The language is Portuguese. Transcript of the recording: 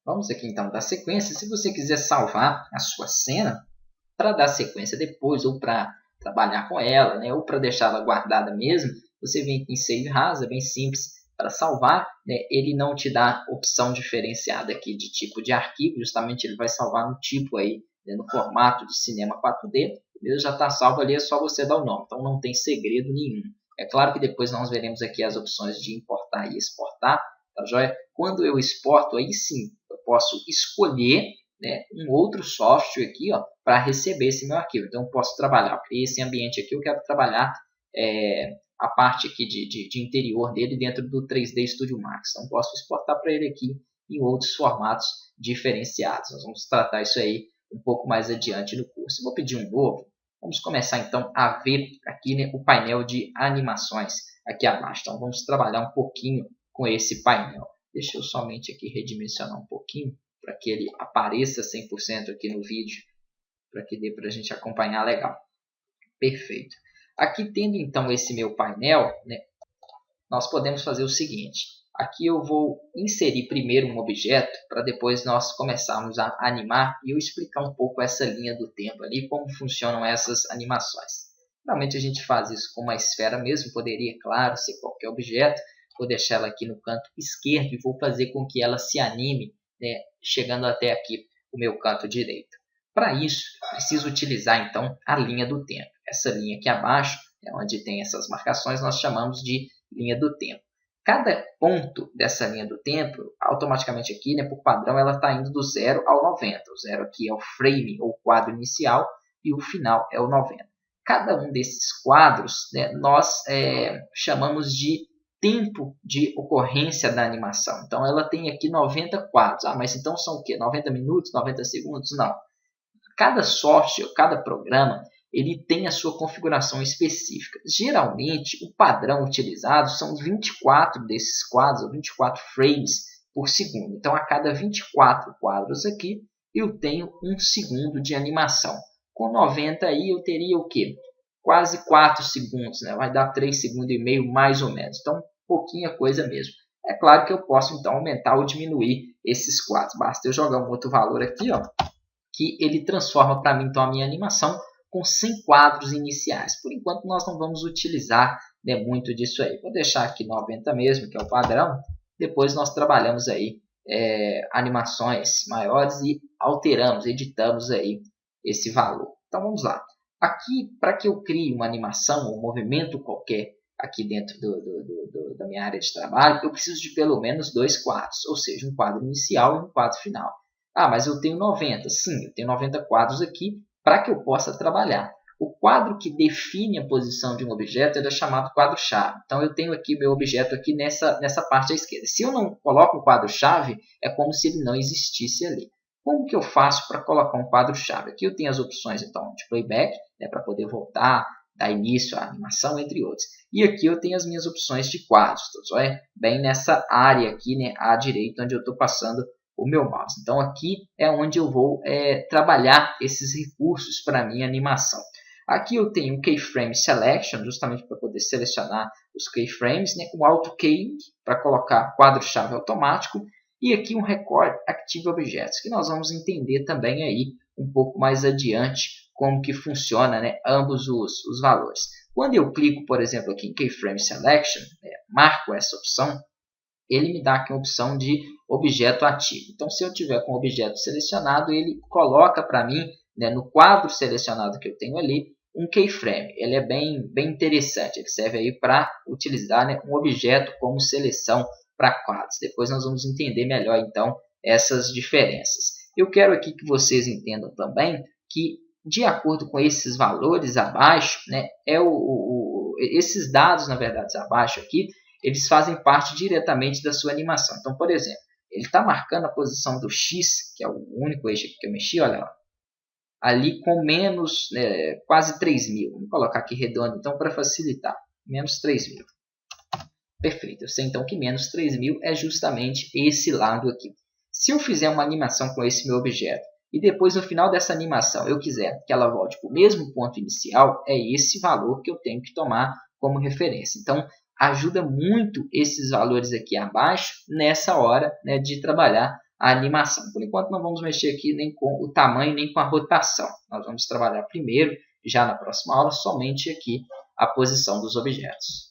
Vamos aqui então dar sequência. Se você quiser salvar a sua cena para dar sequência depois ou para trabalhar com ela, né, ou para deixá-la guardada mesmo, você vem aqui em Save As, é bem simples para salvar, né, ele não te dá opção diferenciada aqui de tipo de arquivo, justamente ele vai salvar no tipo aí, né, no formato de cinema 4D, ele já está salvo ali, é só você dar o nome, então não tem segredo nenhum. É claro que depois nós veremos aqui as opções de importar e exportar, tá joia? Quando eu exporto, aí sim, eu posso escolher, né, um outro software aqui para receber esse meu arquivo. Então, eu posso trabalhar, eu criei esse ambiente aqui, eu quero trabalhar a parte aqui de interior dele dentro do 3D Studio Max. Então, posso exportar para ele aqui em outros formatos diferenciados. Nós vamos tratar isso aí um pouco mais adiante no curso. Eu vou pedir um novo. Vamos começar então a ver aqui, né, o painel de animações aqui abaixo. Então, vamos trabalhar um pouquinho com esse painel. Deixa eu somente aqui redimensionar um pouquinho para que ele apareça 100% aqui no vídeo, para que dê para a gente acompanhar legal. Perfeito. Aqui tendo então esse meu painel, né, nós podemos fazer o seguinte. Aqui eu vou inserir primeiro um objeto para depois nós começarmos a animar e eu explicar um pouco essa linha do tempo ali, como funcionam essas animações. Normalmente a gente faz isso com uma esfera mesmo, poderia, claro, ser qualquer objeto. Vou deixar ela aqui no canto esquerdo e vou fazer com que ela se anime, né, chegando até aqui o meu canto direito. Para isso, preciso utilizar então a linha do tempo. Essa linha aqui abaixo, onde tem essas marcações, nós chamamos de linha do tempo. Cada ponto dessa linha do tempo, automaticamente aqui, né, por padrão, ela está indo do 0 ao 90. O 0 aqui é o frame ou quadro inicial e o final é o 90. Cada um desses quadros, né, nós chamamos de tempo de ocorrência da animação. Então, ela tem aqui 90 quadros. Mas então são o quê? 90 minutos, 90 segundos? Não. Cada software, cada programa, ele tem a sua configuração específica. Geralmente, o padrão utilizado são 24 desses quadros, ou 24 frames por segundo. Então, a cada 24 quadros aqui, eu tenho 1 segundo de animação. Com 90 aí, eu teria o quê? Quase 4 segundos, né? Vai dar 3 segundos e meio mais ou menos. Então, pouquinha coisa mesmo. É claro que eu posso então aumentar ou diminuir esses quadros. Basta eu jogar um outro valor aqui, que ele transforma para mim então a minha animação com 100 quadros iniciais. Por enquanto nós não vamos utilizar, né, muito disso aí. Vou deixar aqui 90 mesmo, que é o padrão. Depois nós trabalhamos aí animações maiores e alteramos, editamos aí esse valor. Então vamos lá. Aqui, para que eu crie uma animação, um movimento qualquer aqui dentro da minha área de trabalho, eu preciso de pelo menos 2 quadros, ou seja, um quadro inicial e um quadro final. Mas eu tenho 90. Sim, eu tenho 90 quadros aqui para que eu possa trabalhar. O quadro que define a posição de um objeto é chamado quadro-chave. Então, eu tenho aqui meu objeto aqui nessa parte à esquerda. Se eu não coloco um quadro-chave, é como se ele não existisse ali. Como que eu faço para colocar um quadro-chave? Aqui eu tenho as opções então, de playback, né, para poder voltar, dar início à animação, entre outros. E aqui eu tenho as minhas opções de quadros, tá? Bem nessa área aqui, né, à direita, onde eu estou passando o meu mouse. Então, aqui é onde eu vou trabalhar esses recursos para a minha animação. Aqui eu tenho o Keyframe Selection, justamente para poder selecionar os keyframes, né, o Auto Keying, para colocar quadro-chave automático, e aqui um Record Active Objects, que nós vamos entender também aí um pouco mais adiante como que funciona, né, ambos os valores. Quando eu clico, por exemplo, aqui em Keyframe Selection, marco essa opção, ele me dá aqui a opção de objeto ativo. Então, se eu tiver com o objeto selecionado, ele coloca para mim, né, no quadro selecionado que eu tenho ali, um keyframe. Ele é bem interessante, ele serve aí para utilizar, né, um objeto como seleção para quadros. Depois nós vamos entender melhor, então, essas diferenças. Eu quero aqui que vocês entendam também que, de acordo com esses valores abaixo, né, esses dados, na verdade, abaixo aqui, eles fazem parte diretamente da sua animação. Então, por exemplo, ele está marcando a posição do X, que é o único eixo que eu mexi, olha lá, ali com menos, quase 3.000. Vamos colocar aqui redondo, então, para facilitar. Menos 3.000. Perfeito. Eu sei, então, que menos 3.000 é justamente esse lado aqui. Se eu fizer uma animação com esse meu objeto e depois, no final dessa animação, eu quiser que ela volte para o mesmo ponto inicial, é esse valor que eu tenho que tomar como referência. Então, ajuda muito esses valores aqui abaixo nessa hora, né, de trabalhar a animação. Por enquanto não vamos mexer aqui nem com o tamanho, nem com a rotação. Nós vamos trabalhar primeiro, já na próxima aula, somente aqui a posição dos objetos.